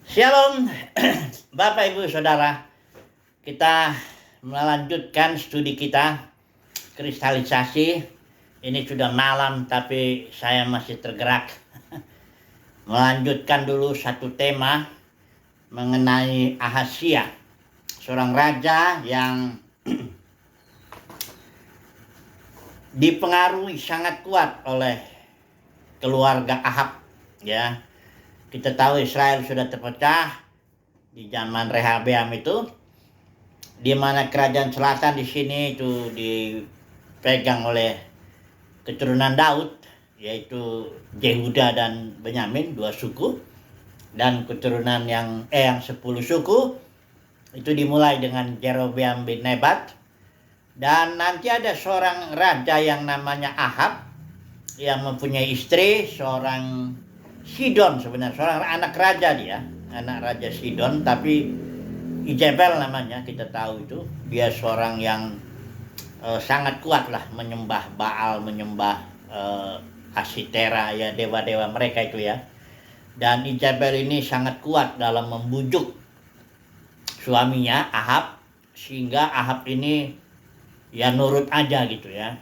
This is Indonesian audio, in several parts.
Shalom, Bapak Ibu Saudara. Kita melanjutkan studi kita kristalisasi. Ini sudah malam tapi saya masih tergerak. Melanjutkan dulu satu tema mengenai Ahazia, seorang raja yang dipengaruhi sangat kuat oleh keluarga Ahab, ya. Kita tahu Israel sudah terpecah di zaman Rehabeam itu, di mana kerajaan selatan di sini itu dipegang oleh keturunan Daud, yaitu Yehuda dan Benyamin, dua suku, dan keturunan yang 10 suku itu dimulai dengan Jerobeam bin Nebat, dan nanti ada seorang raja yang namanya Ahab yang mempunyai istri seorang Sidon, sebenarnya seorang anak raja, dia anak raja Sidon, tapi Izebel namanya, kita tahu itu. Dia seorang yang sangat kuat lah, menyembah Baal, menyembah Asitera, ya, dewa-dewa mereka itu, ya. Dan Izebel ini sangat kuat dalam membujuk suaminya Ahab, sehingga Ahab ini ya nurut aja gitu, ya.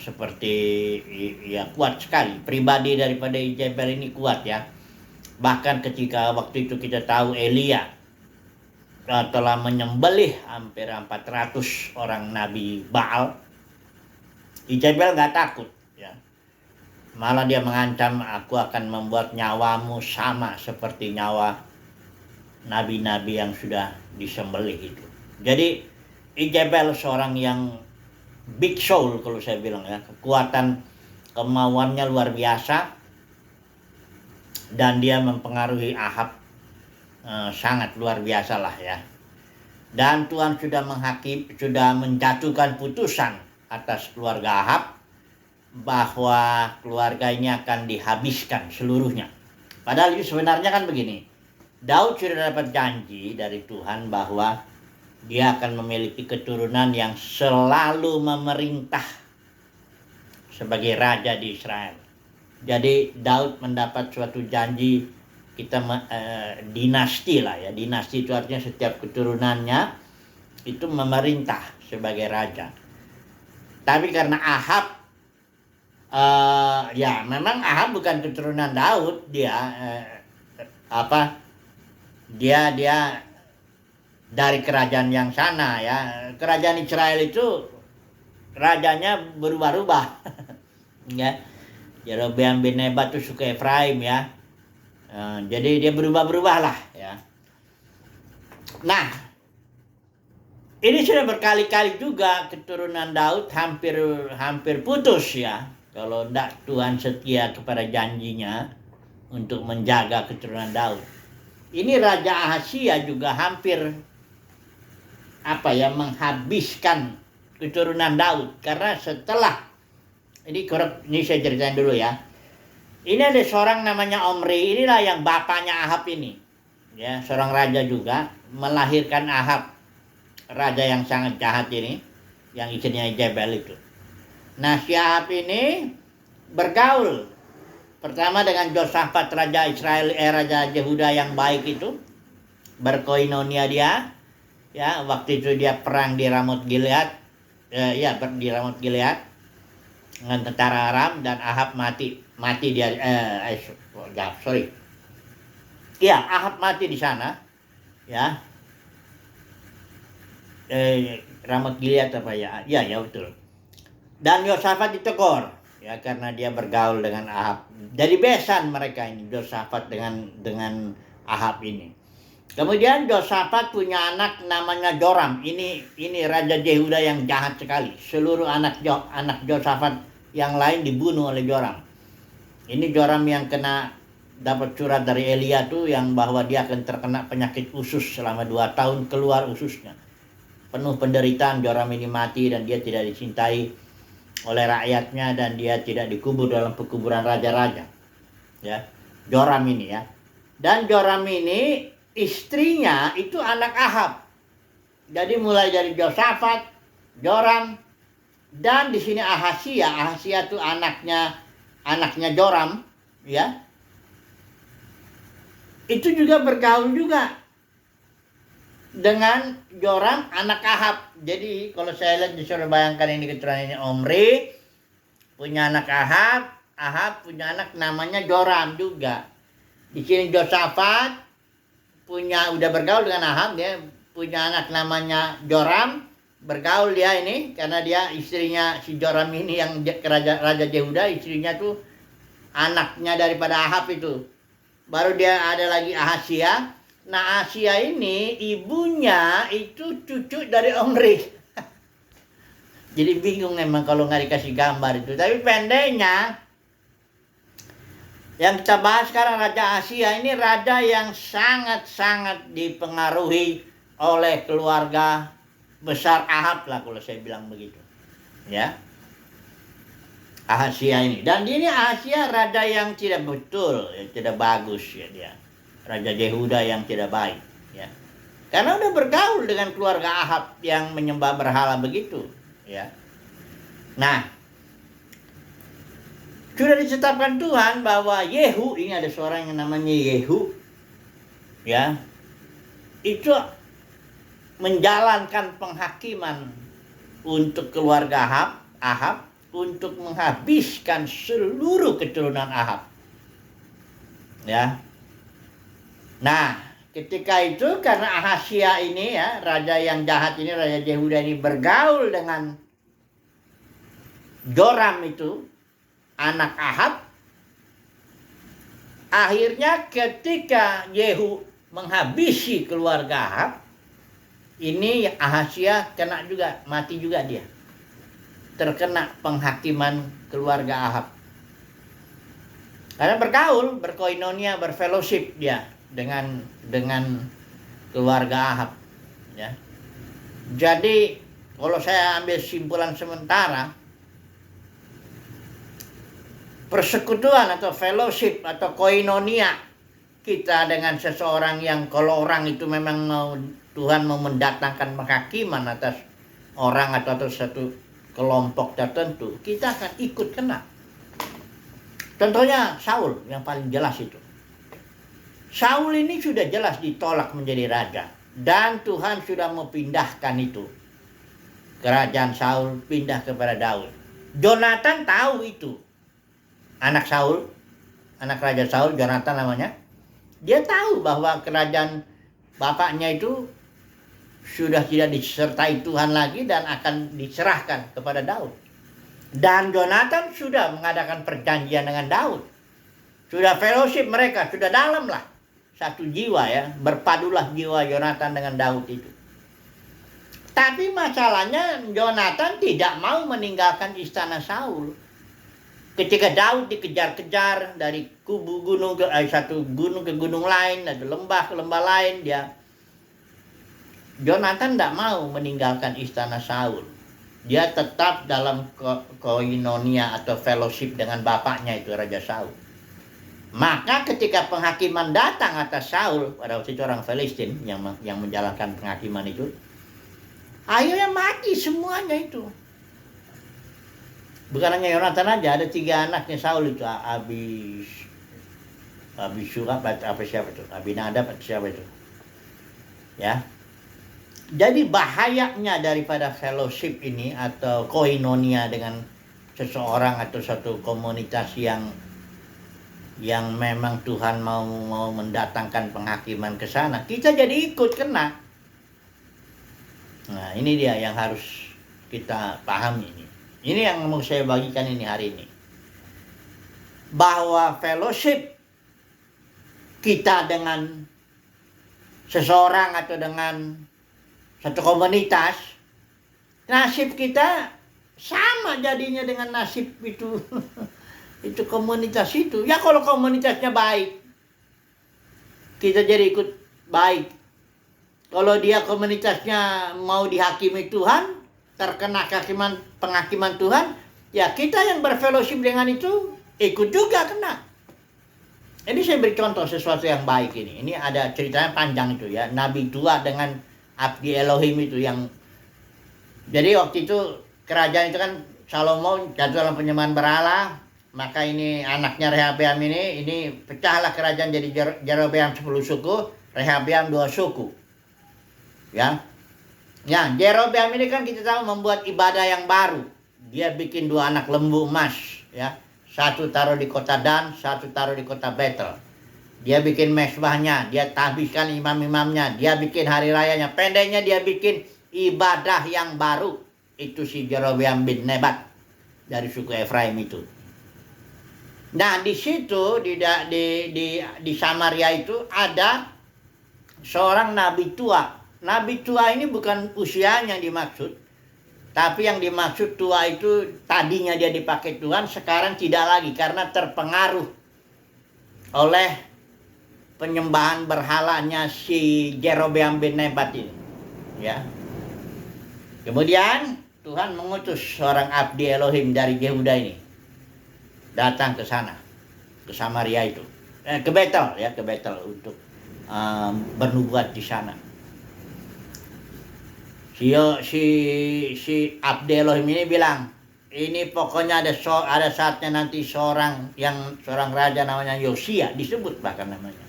Seperti ya kuat sekali. Pribadi daripada Izebel ini kuat, ya. Bahkan ketika waktu itu kita tahu Elia telah menyembelih hampir 400 orang nabi Baal, Izebel gak takut, ya. Malah dia mengancam, aku akan membuat nyawamu sama seperti nyawa nabi-nabi yang sudah disembelih itu. Jadi Izebel seorang yang big soul kalau saya bilang, ya. Kekuatan kemauannya luar biasa, dan dia mempengaruhi Ahab sangat luar biasa lah, ya. Dan Tuhan sudah menjatuhkan putusan atas keluarga Ahab bahwa keluarga ini akan dihabiskan seluruhnya. Padahal itu sebenarnya kan begini, Daud sudah dapat janji dari Tuhan bahwa dia akan memiliki keturunan yang selalu memerintah sebagai raja di Israel. Jadi Daud mendapat suatu janji, kita dinasti lah, ya. Dinasti itu artinya setiap keturunannya itu memerintah sebagai raja. Tapi karena Ahab, ya memang Ahab bukan keturunan Daud, dia dia dari kerajaan yang sana, ya. Kerajaan Israel itu rajanya berubah-ubah. Ya. Jerobeam bin Nebat itu suku Efraim, ya. Jadi dia berubah-berubah lah, ya. Nah, ini sudah berkali-kali juga keturunan Daud hampir putus, ya. Kalau tidak Tuhan setia kepada janjinya untuk menjaga keturunan Daud. Ini Raja Ahazia juga hampir menghabiskan keturunan Daud, karena setelah ini saya ceritain dulu, ya. Ini ada seorang namanya Omri, inilah yang bapaknya Ahab ini, ya, seorang raja juga, melahirkan Ahab, raja yang sangat jahat ini, yang istrinya Izebel itu. Nah, si Ahab ini bergaul pertama dengan Yosafat, raja Israel, raja Yehuda yang baik itu, berkoinonia dia, ya. Waktu itu dia perang di Ramot Gilead, di Ramot Gilead dengan tentara Aram, dan Ahab mati dia, Ahab mati di sana, ya. Ramot Gilead ya betul. Dan Yosafat ditegur, ya, karena dia bergaul dengan Ahab. Jadi besan mereka ini, Yosafat dengan Ahab ini. Kemudian Yosafat punya anak namanya Joram. Ini Raja Yehuda yang jahat sekali. Seluruh anak Yosafat yang lain dibunuh oleh Joram. Ini Joram yang dapat surat dari Elia tuh, yang bahwa dia akan terkena penyakit usus selama 2 tahun, keluar ususnya. Penuh penderitaan, Joram ini mati dan dia tidak dicintai oleh rakyatnya, dan dia tidak dikubur dalam pekuburan raja-raja, ya. Joram ini, ya. Dan Joram ini istrinya itu anak Ahab. Jadi mulai dari Yosafat, Joram, dan di sini Ahazia itu anaknya Joram, ya. itu juga bergaul juga dengan Joram anak Ahab. Jadi kalau saya lihat disuruh bayangkan ini keturunan ini, Omri punya anak Ahab, Ahab punya anak namanya Joram juga. Di sini Josafat udah bergaul dengan Ahab, dia punya anak namanya Joram, bergaul dia ini karena dia istrinya si Joram ini yang Raja Yehuda, istrinya tuh anaknya daripada Ahab itu. Baru dia ada lagi Ahasia. Nah, Ahasia ini ibunya itu cucu dari Omri. Jadi bingung emang kalau nggak dikasih gambar itu. Tapi pendeknya yang kita bahas sekarang Raja Ahasia ini raja yang sangat-sangat dipengaruhi oleh keluarga besar Ahab lah kalau saya bilang begitu. Ya. Ahasia ini. Dan ini Ahasia raja yang tidak betul, yang tidak bagus ya dia. Raja Yehuda yang tidak baik ya. Karena udah bergaul dengan keluarga Ahab yang menyembah berhala begitu ya. Nah, sudah ditetapkan Tuhan bahwa Yehu, ini ada seorang yang namanya Yehu ya, itu menjalankan penghakiman untuk keluarga Ahab untuk menghabiskan seluruh keturunan Ahab ya. Nah, ketika itu karena Ahasia ini ya, raja yang jahat ini, Raja Yehuda ini bergaul dengan Joram itu anak Ahab, akhirnya ketika Yehu menghabisi keluarga Ahab, ini Ahasia kena juga, mati juga dia. Terkena penghakiman keluarga Ahab. Karena bergaul, berkoinonia, berfellowship dia dengan keluarga Ahab ya. Jadi kalau saya ambil simpulan sementara, persekutuan atau fellowship atau koinonia kita dengan seseorang yang kalau orang itu memang Tuhan mau mendatangkan penghakiman atas orang atau atas satu kelompok tertentu, kita akan ikut kena. Contohnya Saul yang paling jelas itu. Saul ini sudah jelas ditolak menjadi raja dan Tuhan sudah memindahkan itu. Kerajaan Saul pindah kepada Daud. Jonathan tahu itu. Anak Saul, anak Raja Saul, Jonathan namanya, dia tahu bahwa kerajaan bapaknya itu sudah tidak disertai Tuhan lagi dan akan diserahkan kepada Daud. Dan Jonathan sudah mengadakan perjanjian dengan Daud. Sudah fellowship mereka, sudah dalam lah. Satu jiwa ya, berpadulah jiwa Jonathan dengan Daud itu. Tapi masalahnya Jonathan tidak mau meninggalkan istana Saul. Ketika Daud dikejar-kejar dari kubu gunung ke satu gunung ke gunung lain, ada lembah ke lembah lain, Jonathan tidak mau meninggalkan istana Saul. Dia tetap dalam koinonia atau fellowship dengan bapaknya itu Raja Saul. Maka ketika penghakiman datang atas Saul, pada waktu itu orang Filistin yang menjalankan penghakiman itu, akhirnya mati semuanya itu. Bukan hanya Yonatan aja, ada 3 anaknya Saul itu, Abishurab apa siapa itu, Abinadab atau siapa itu, ya. Jadi bahayanya daripada fellowship ini atau koinonia dengan seseorang atau satu komunitas yang memang Tuhan mau mendatangkan penghakiman ke sana, kita jadi ikut kena. Nah, ini dia yang harus kita pahami ini. Ini yang mau saya bagikan ini hari ini. Bahwa fellowship kita dengan seseorang atau dengan satu komunitas, nasib kita sama jadinya dengan nasib itu itu komunitas itu. Ya kalau komunitasnya baik, kita jadi ikut baik. Kalau dia komunitasnya mau dihakimi Tuhan, terkena penghakiman Tuhan, ya kita yang berfellowship dengan itu ikut juga kena. Ini saya beri contoh sesuatu yang baik ini. Ini ada ceritanya panjang itu ya. Nabi tua dengan Abdi Elohim itu yang, jadi waktu itu kerajaan itu kan Salomo jatuh dalam penyembahan berhala, maka ini anaknya Rehabeam ini pecahlah kerajaan jadi Jerobeam 10 suku, Rehabeam 2 suku. Ya. Ya, Jerobeam ini kan kita tahu membuat ibadah yang baru. Dia bikin 2 anak lembu emas, ya. Satu taruh di kota Dan, satu taruh di kota Betel. Dia bikin mesbahnya, dia tahbiskan imam-imamnya, dia bikin hari rayanya. Pendeknya dia bikin ibadah yang baru. Itu si Jerobeam bin Nebat dari suku Efraim itu. Nah, di situ di Samaria itu ada seorang nabi tua. Nabi tua ini bukan usianya yang dimaksud, tapi yang dimaksud tua itu tadinya dia dipakai Tuhan, sekarang tidak lagi karena terpengaruh oleh penyembahan berhalanya si Jerobeam bin Nebat ini. Ya. Kemudian Tuhan mengutus seorang abdi Elohim dari Yehuda ini datang ke sana, ke Samaria itu, ke Betel ya, ke Betel untuk bernubuat di sana. Si abdi Elohim ini bilang, ini pokoknya ada saatnya nanti seorang raja namanya Yosia, disebut bahkan namanya,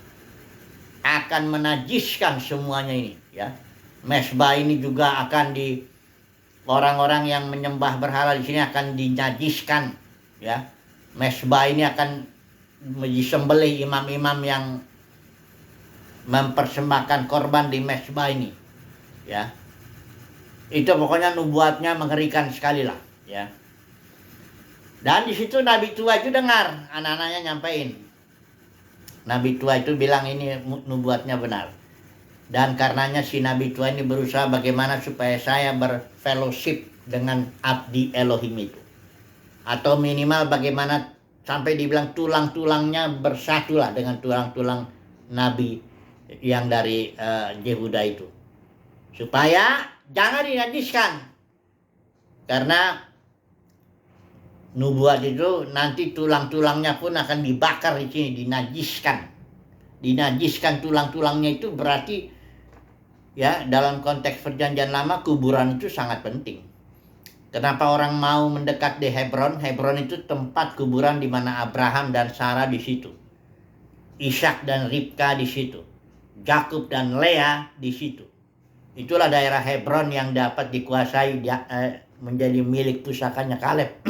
akan menajiskan semuanya ini ya. Mesbah ini juga akan orang-orang yang menyembah berhala di sini akan dinajiskan ya. Mesbah ini akan disembelih imam-imam yang mempersembahkan korban di mesbah ini ya. Itu pokoknya nubuatnya mengerikan sekali lah ya. Dan di situ nabi tua itu dengar, anak-anaknya nyampein. Nabi tua itu bilang ini nubuatnya benar. Dan karenanya si nabi tua ini berusaha bagaimana supaya saya berfellowship dengan abdi Elohim itu. Atau minimal bagaimana sampai dibilang tulang-tulangnya bersatulah dengan tulang-tulang nabi yang dari Yehuda itu. Supaya jangan dinajiskan. Karena nubuat itu nanti tulang-tulangnya pun akan dibakar di sini, dinajiskan. Dinajiskan tulang-tulangnya itu berarti ya dalam konteks perjanjian lama kuburan itu sangat penting. Kenapa orang mau mendekat di Hebron? Hebron itu tempat kuburan di mana Abraham dan Sarah di situ. Ishak dan Ribka di situ. Yakub dan Lea di situ. Itulah daerah Hebron yang dapat dikuasai menjadi milik pusakanya Kaleb.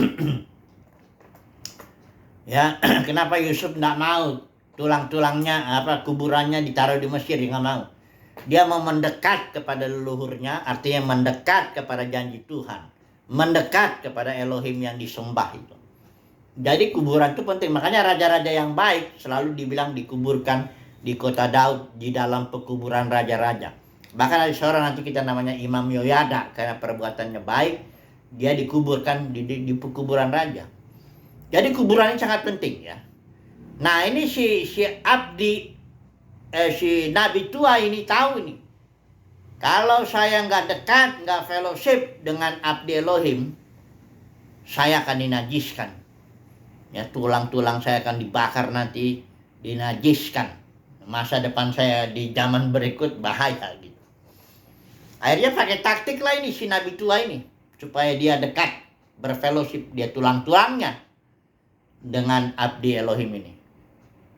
Ya, kenapa Yusuf tidak mau tulang-tulangnya kuburannya ditaruh di Mesir? Dia nggak mau. Dia mau mendekat kepada leluhurnya, artinya mendekat kepada janji Tuhan. Mendekat kepada Elohim yang disembah itu. Jadi kuburan itu penting. Makanya raja-raja yang baik selalu dibilang dikuburkan di kota Daud, di dalam pekuburan raja-raja. Bahkan ada seorang nanti kita namanya Imam Yoyada, karena perbuatannya baik, dia dikuburkan di pekuburan raja. Jadi kuburan ini sangat penting ya. Nah ini si nabi tua ini tahu ini. Kalau saya nggak dekat, nggak fellowship dengan abdi Elohim, saya akan dinajiskan. Ya, tulang-tulang saya akan dibakar nanti, dinajiskan. Masa depan saya di zaman berikut bahaya gitu. Akhirnya pakai taktik lah ini si nabi tua ini, supaya dia dekat, berfellowship, dia tulang-tulangnya dengan abdi Elohim ini.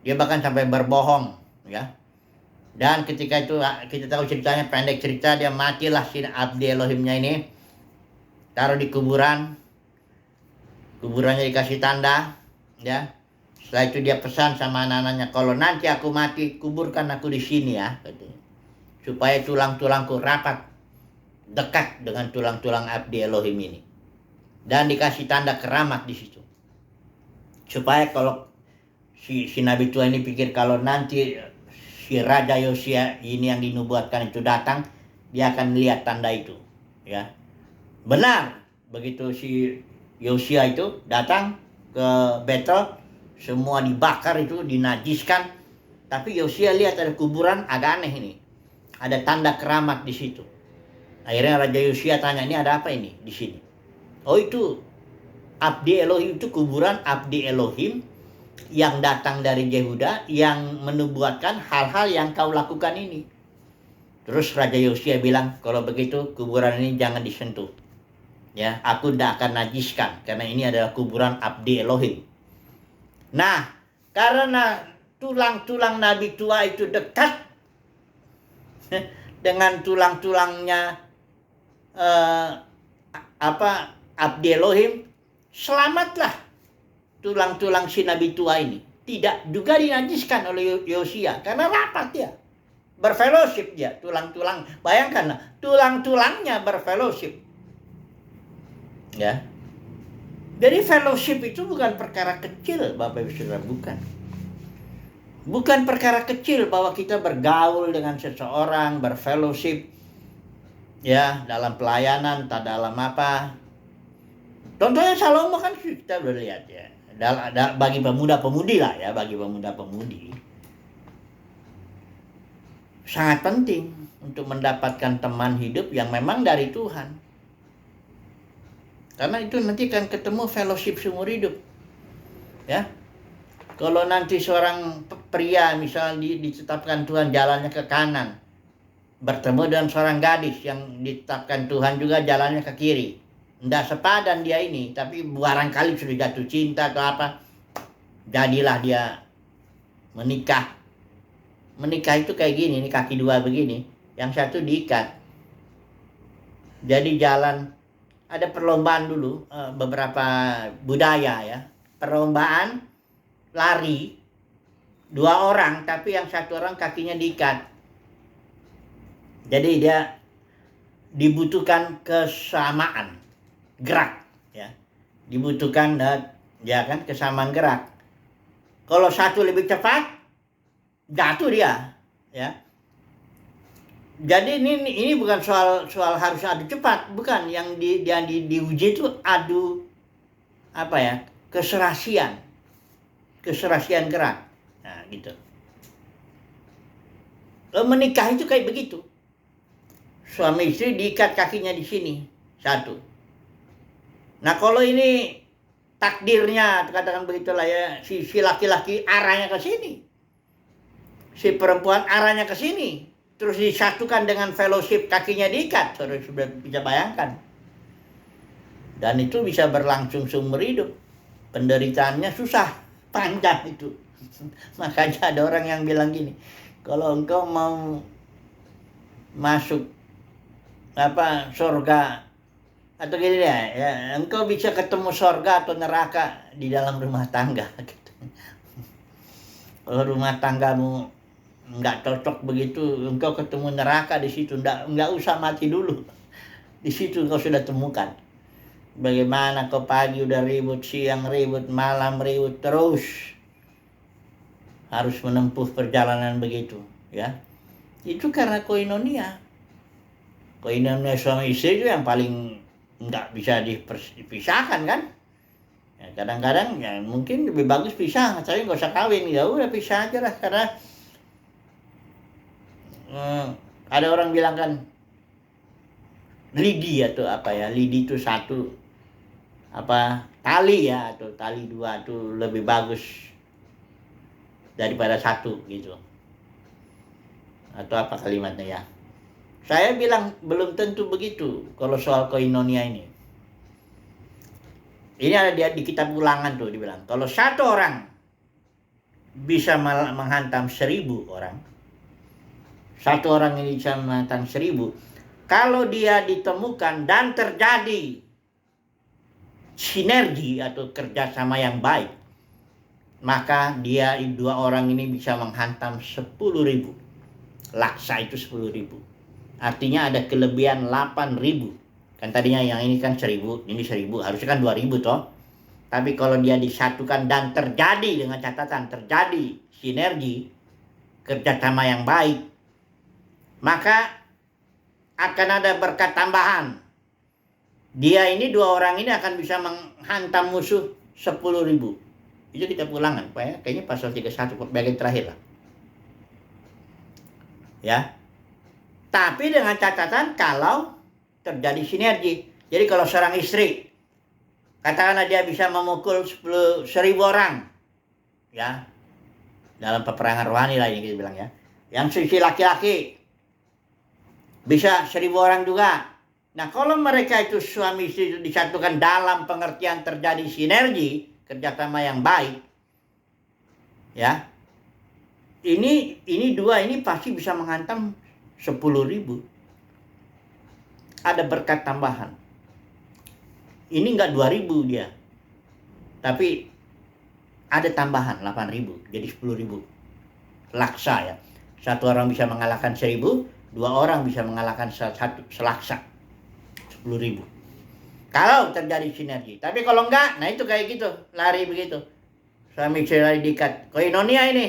Dia bahkan sampai berbohong, ya. Dan ketika itu kita tahu ceritanya, pendek cerita, dia matilah si abdi Elohimnya ini. Taruh di kuburan. Kuburannya dikasih tanda, ya. Setelah itu dia pesan sama anak-anaknya, kalau nanti aku mati, kuburkan aku di sini ya, katanya. Supaya tulang-tulangku rapat, dekat dengan tulang-tulang abdi Elohim ini. Dan dikasih tanda keramat di situ. Supaya kalau si nabi tua ini pikir kalau nanti si Raja Yosia ini yang dinubuatkan itu datang, dia akan lihat tanda itu, ya. Benar, begitu si Yosia itu datang ke Betel, semua dibakar itu, dinajiskan. Tapi Yosia lihat ada kuburan, agak aneh ini. Ada tanda keramat di situ. Akhirnya Raja Yosia tanya, ini ada apa ini di sini? Oh itu abdi Elohim, itu kuburan abdi Elohim yang datang dari Yehuda yang menubuatkan hal-hal yang kau lakukan ini. Terus Raja Yosia bilang, kalau begitu kuburan ini jangan disentuh. Ya, aku tidak akan najiskan karena ini adalah kuburan abdi Elohim. Nah, karena tulang-tulang nabi tua itu dekat dengan tulang-tulangnya Abdi Elohim, selamatlah tulang-tulang si nabi tua ini. Tidak juga dinajiskan oleh Yosia karena rapat dia, berfellowship dia, tulang-tulang. Bayangkanlah, tulang-tulangnya berfellowship. Ya. Jadi fellowship itu bukan perkara kecil, Bapak Ibu Saudara, bukan. Bukan perkara kecil bahwa kita bergaul dengan seseorang, berfellowship, ya, dalam pelayanan, tak dalam apa. Contohnya Salomo kan kita udah lihat ya. Bagi pemuda-pemudi lah ya, bagi pemuda-pemudi. Sangat penting untuk mendapatkan teman hidup yang memang dari Tuhan. Karena itu nanti akan ketemu fellowship seumur hidup. Ya. Kalau nanti seorang pria misalnya ditetapkan Tuhan jalannya ke kanan, bertemu dengan seorang gadis yang ditetapkan Tuhan juga jalannya ke kiri. Tidak sepadan dia ini, tapi barangkali sudah jatuh cinta atau apa, jadilah dia menikah. Menikah itu kayak gini, ini kaki dua begini, yang satu diikat. Jadi jalan, ada perlombaan dulu, beberapa budaya ya, perlombaan lari, 2 orang, tapi yang satu orang kakinya diikat. Jadi dia dibutuhkan kesamaan gerak, ya, dibutuhkan ya kan kesamaan gerak. Kalau satu lebih cepat, jatuh dia, ya. Jadi ini bukan soal harus adu cepat, bukan. Yang diuji itu adu apa ya, keserasian gerak. Nah, gitu. Menikah itu kayak begitu. Suami istri diikat kakinya di sini, satu. Nah, kalau ini takdirnya, katakan begitulah ya, si laki-laki arahnya ke sini, si perempuan arahnya ke sini, terus disatukan dengan fellowship kakinya diikat, saudara sudah bisa bayangkan. Dan itu bisa berlangsung seumur hidup. Penderitaannya susah, panjang itu. Makanya ada orang yang bilang gini, kalau engkau mau masuk surga atau gini ya, engkau bisa ketemu surga atau neraka di dalam rumah tangga. Gitu. Kalau rumah tanggamu nggak cocok begitu, engkau ketemu neraka di situ, nggak usah mati dulu. Di situ engkau sudah temukan. Bagaimana kau pagi udah ribut, siang ribut, malam ribut terus. Harus menempuh perjalanan begitu, ya. Itu karena koinonia. Koinonia suami istri itu yang paling nggak bisa dipisahkan kan. Ya, kadang-kadang ya mungkin lebih bagus pisah, tapi nggak usah kawin, ya udah pisah aja lah. Karena ada orang bilang kan lidi atau apa ya, lidi itu satu, tali ya, atau tali dua itu lebih bagus daripada satu gitu, atau apa kalimatnya ya. Saya bilang belum tentu begitu kalau soal koinonia ini. Ini ada di kitab Ulangan tuh dibilang, kalau satu orang bisa menghantam 1000 orang, satu orang ini bisa menghantam 1000, kalau dia ditemukan dan terjadi sinergi atau kerjasama yang baik, maka dia 2 orang ini bisa menghantam 10.000. Laksa itu 10.000. Artinya ada kelebihan 8.000. Kan tadinya yang ini kan 1.000, ini 1.000, harusnya kan 2.000 toh. Tapi kalau dia disatukan dan terjadi, dengan catatan terjadi sinergi, kerjasama yang baik, maka akan ada berkat tambahan. Dia ini 2 orang ini akan bisa menghantam musuh 10.000. Itu kita Ulangan, kayaknya pasal 31 bagian terakhir lah. Ya. Tapi dengan catatan kalau terjadi sinergi. Jadi kalau seorang istri, katakanlah dia bisa memukul 1.000 orang, ya, dalam peperangan rohani lah yang kita bilang ya. Yang sisi laki-laki bisa 1.000 orang juga. Nah, kalau mereka itu suami istri itu disatukan dalam pengertian terjadi sinergi, kerjasama yang baik, Ya. Ini dua ini pasti bisa menghantam 10.000. Ada berkat tambahan. Ini enggak 2.000 dia. Tapi ada tambahan 8.000, jadi 10.000. Laksa ya. Satu orang bisa mengalahkan 1.000, dua orang bisa mengalahkan satu selaksa. 10.000. Kalau terjadi sinergi. Tapi kalau enggak, nah itu kayak gitu, lari begitu. Suami istri lari diikat. Koinonia ini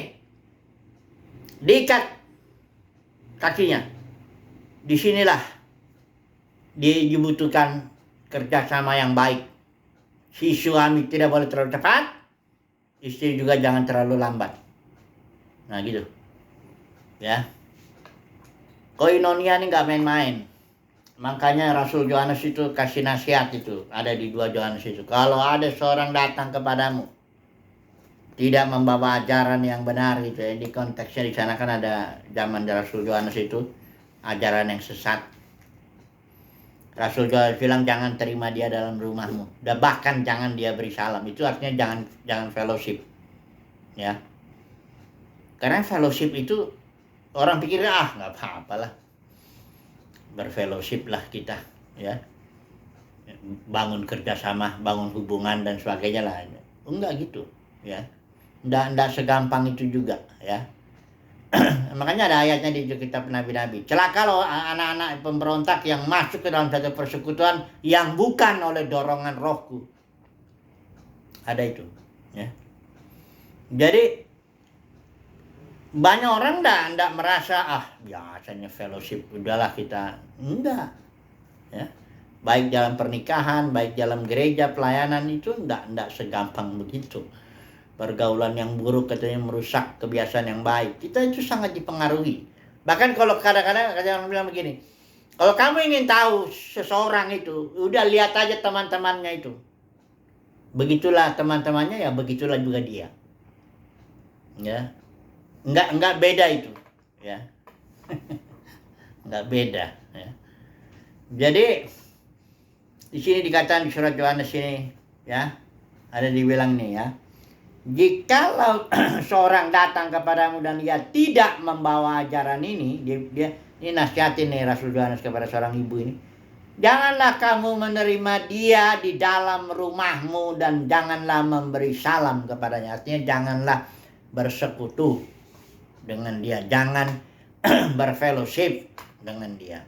diikat kakinya. Disinilah dibutuhkan kerjasama yang baik. Si suami tidak boleh terlalu cepat, istri juga jangan terlalu lambat. Nah gitu. Ya. Koinonia ini nggak main-main. Makanya Rasul Yohanes itu kasih nasihat itu. Ada di 2 Yohanes itu. Kalau ada seorang datang kepadamu, tidak membawa ajaran yang benar gitu ya. Di konteksnya di sana kan ada zaman Rasul Yohanes itu. Ajaran yang sesat. Rasul Yohanes bilang jangan terima dia dalam rumahmu. Dan bahkan jangan dia beri salam. Itu artinya jangan fellowship. Ya. Karena fellowship itu orang pikir nggak apa-apalah. Berfellowship lah kita, ya. Bangun kerjasama, bangun hubungan dan sebagainya lah. Enggak gitu, ya. Enggak segampang itu juga, ya. Makanya ada ayatnya di kitab Nabi-Nabi. Celaka loh anak-anak pemberontak yang masuk ke dalam satu persekutuan yang bukan oleh dorongan rohku. Ada itu, ya. Jadi banyak orang enggak merasa biasanya fellowship udahlah kita. Enggak. Ya. Baik dalam pernikahan, baik dalam gereja pelayanan itu enggak segampang begitu. Pergaulan yang buruk katanya merusak kebiasaan yang baik. Kita itu sangat dipengaruhi. Bahkan kalau kadang-kadang orang bilang begini, kalau kamu ingin tahu seseorang itu, udah lihat aja teman-temannya itu. Begitulah teman-temannya, ya begitulah juga dia. Ya. Enggak beda itu, ya. Enggak beda, ya. Jadi di sini dikatakan di surat Yohanes ini, ya, ada dibilang nih, ya. Jikalau seorang datang kepadamu dan dia tidak membawa ajaran ini, dia ini nasihatin nih Rasul Yohanes kepada seorang ibu ini. Janganlah kamu menerima dia di dalam rumahmu dan janganlah memberi salam kepadanya. Artinya janganlah bersekutu dengan dia, jangan berfellowship dengan dia.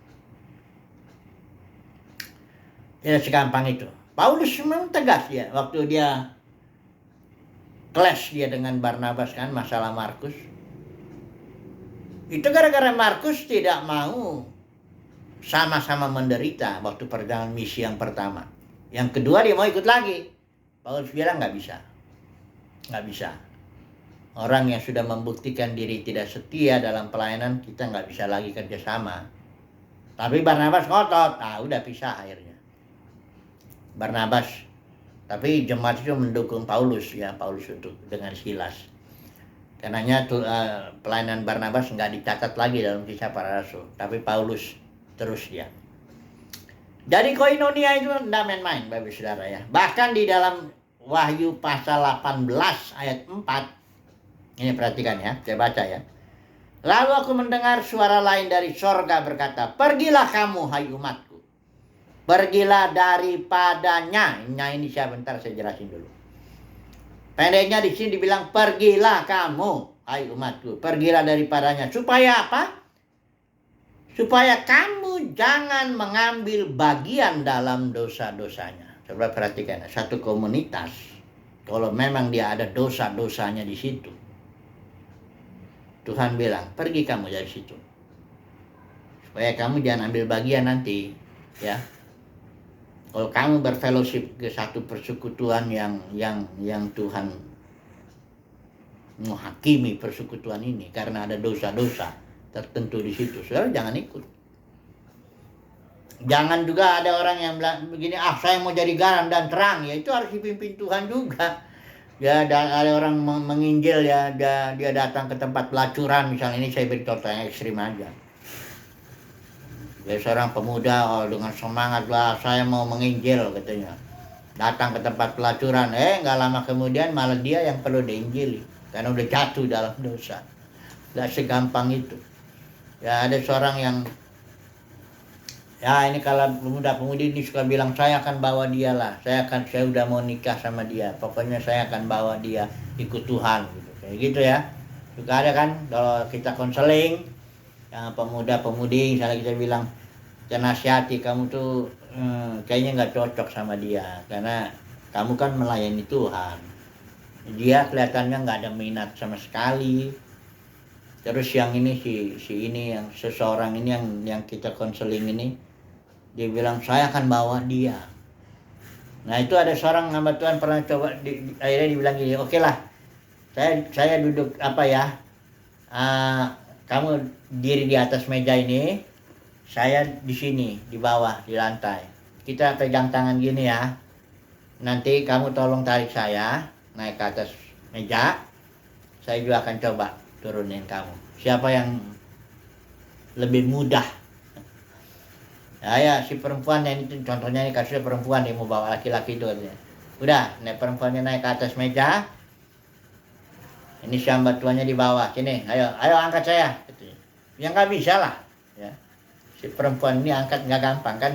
Tidak segampang itu. Paulus memang tegas ya waktu dia clash dia dengan Barnabas kan masalah Markus. Itu gara-gara Markus tidak mau sama-sama menderita waktu perjalanan misi yang pertama. Yang kedua dia mau ikut lagi. Paulus bilang nggak bisa. Nggak bisa. Orang yang sudah membuktikan diri tidak setia dalam pelayanan, kita nggak bisa lagi kerjasama. Tapi Barnabas ngotot, udah pisah akhirnya. Barnabas, tapi jemaat itu mendukung Paulus ya, Paulus itu dengan Silas. Karenanya pelayanan Barnabas nggak dicatat lagi dalam Kisah Para Rasul, tapi Paulus terus dia. Jadi koinonia itu nggak main-main, Bapak Saudara ya. Bahkan di dalam Wahyu pasal 18 ayat 4. Ini perhatikan ya, saya baca ya. Lalu aku mendengar suara lain dari sorga berkata, pergilah kamu hai umatku. Pergilah daripadanya. Nah ini siapa, bentar saya jelasin dulu. Pendeknya di sini dibilang pergilah kamu hai umatku. Pergilah daripadanya. Supaya apa? Supaya kamu jangan mengambil bagian dalam dosa-dosanya. Coba perhatikan, satu komunitas. Kalau memang dia ada dosa-dosanya di situ, Tuhan bilang, pergi kamu dari situ. Supaya kamu jangan ambil bagian nanti, ya. Kalau kamu berfellowship ke satu persekutuan yang Tuhan menghakimi persekutuan ini karena ada dosa-dosa tertentu di situ, saudara jangan ikut. Jangan juga ada orang yang bilang begini, saya mau jadi garam dan terang, ya itu harus dipimpin Tuhan juga. Ya ada orang menginjil ya, dia datang ke tempat pelacuran misalnya, ini saya beri contoh yang ekstrim aja. Ya seorang pemuda dengan semangat, saya mau menginjil katanya. Datang ke tempat pelacuran, nggak lama kemudian malah dia yang perlu diinjili. karena udah jatuh dalam dosa. Gak segampang itu. Ya ada seorang yang ya ini kalau pemuda-pemudi ini suka bilang saya akan bawa dia lah, saya udah mau nikah sama dia, pokoknya saya akan bawa dia ikut Tuhan gitu, kayak gitu ya. Juga ada kan kalau kita konseling yang pemuda-pemudi, misalnya kita bilang, kita nasihati, kamu tuh kayaknya nggak cocok sama dia karena kamu kan melayani Tuhan, dia kelihatannya nggak ada minat sama sekali. Terus yang ini si ini yang seseorang ini yang kita konseling ini, dia bilang saya akan bawa dia. Nah itu ada seorang hamba Tuhan pernah coba akhirnya dibilang gini, oke lah, saya duduk apa ya, kamu diri di atas meja ini, saya di sini di bawah di lantai, kita pegang tangan gini ya, nanti kamu tolong tarik saya naik ke atas meja, saya juga akan coba turunin kamu, siapa yang lebih mudah. Ya si perempuan yang itu contohnya, ini kasusnya perempuan yang mau bawa laki-laki itu katanya. Udah, perempuannya naik ke atas meja. Ini si hamba Tuhannya di bawah. Sini, ayo angkat saya. Ya nggak bisa lah. Ya. Si perempuan ini angkat nggak gampang kan,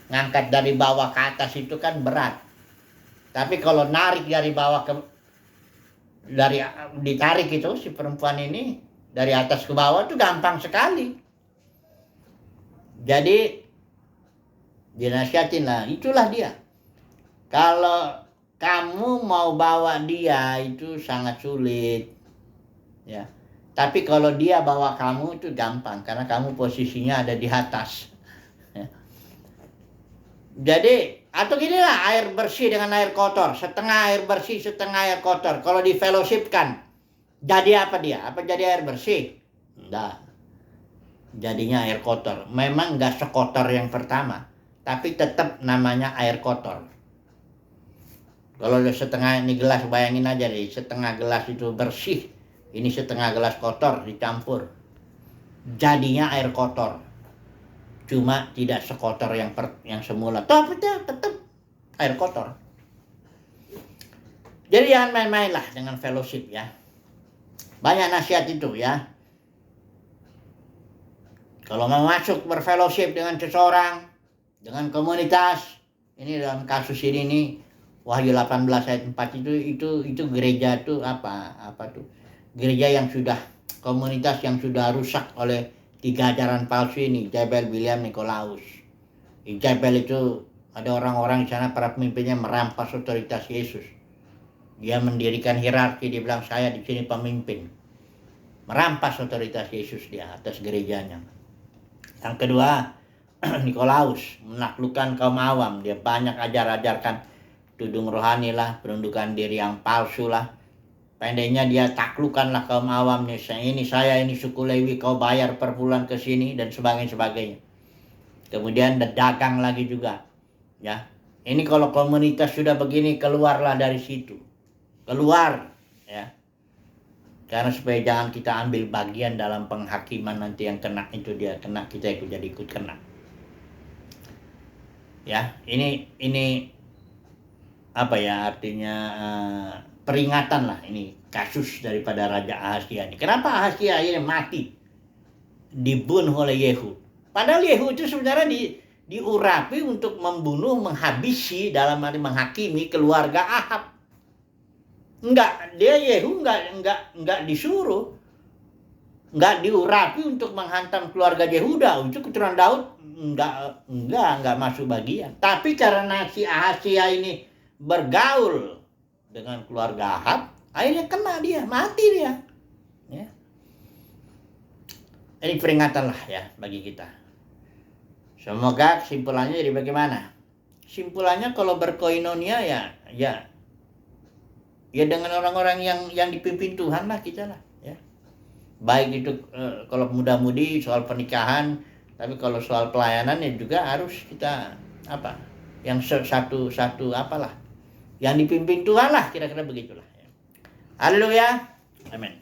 ngangkat dari bawah ke atas itu kan berat. Tapi kalau narik dari bawah ditarik itu si perempuan ini dari atas ke bawah itu gampang sekali. Jadi dinasihatin lah, itulah dia. Kalau kamu mau bawa dia itu sangat sulit, ya. Tapi kalau dia bawa kamu itu gampang, karena kamu posisinya ada di atas. Ya. Jadi, atau gini lah, air bersih dengan air kotor, setengah air bersih, setengah air kotor. Kalau di fellowshipkan, jadi apa dia? Apa jadi air bersih? Enggak. Jadinya air kotor. Memang enggak sekotor yang pertama, tapi tetap namanya air kotor. Kalau setengah ini gelas, bayangin aja deh, setengah gelas itu bersih, ini setengah gelas kotor dicampur, jadinya air kotor. Cuma tidak sekotor yang semula, tapi tetap air kotor. Jadi jangan main-main lah dengan fellowship ya. Banyak nasihat itu ya. Kalau mau masuk berfellowship dengan seseorang, dengan komunitas, ini dalam kasus ini nih, Wahyu 18 ayat 4 itu gereja itu apa tuh? Gereja yang sudah, komunitas yang sudah rusak oleh 3 ajaran palsu ini, Jabel, Biliam, Nikolaus. Di Jabel itu ada orang-orang di sana, para pemimpinnya merampas otoritas Yesus. Dia mendirikan hierarki, dia bilang saya di sini pemimpin. Merampas otoritas Yesus dia atas gerejanya. Yang kedua, Nikolaus menaklukkan kaum awam, dia banyak ajarkan tudung rohani lah, penundukan diri yang palsu lah. Pendeknya dia taklukkanlah kaum awam, ini saya ini suku Lewi, kau bayar per bulan ke sini dan sebagainya. Kemudian dagang lagi juga. Ya. Ini kalau komunitas sudah begini, keluarlah dari situ. Keluar ya. Karena supaya jangan kita ambil bagian dalam penghakiman, nanti yang kena itu dia kena, kita ikut kena. Ya, ini apa ya artinya, peringatan lah ini kasus daripada Raja Ahazia ini. Kenapa Ahazia ini mati dibunuh oleh Yehu? Padahal Yehu itu sebenarnya diurapi untuk membunuh, menghabisi, dalam arti menghakimi keluarga Ahab. Yehu enggak disuruh, enggak diurapi untuk menghantam keluarga Yehuda. Itu keturunan Daud enggak masuk bagian. Tapi karena si Ahazia ini bergaul dengan keluarga Ahab, akhirnya kena dia, mati dia. Ya. Ini peringatan lah ya bagi kita. Semoga kesimpulannya jadi bagaimana? Kesimpulannya kalau berkoinonia ya dengan orang-orang yang dipimpin Tuhan lah kita lah ya. Baik itu kalau muda-mudi soal pernikahan, tapi kalau soal pelayanan ya juga harus kita yang satu apalah, yang dipimpin Tuhan lah, kira-kira begitulah. Haleluya, amin.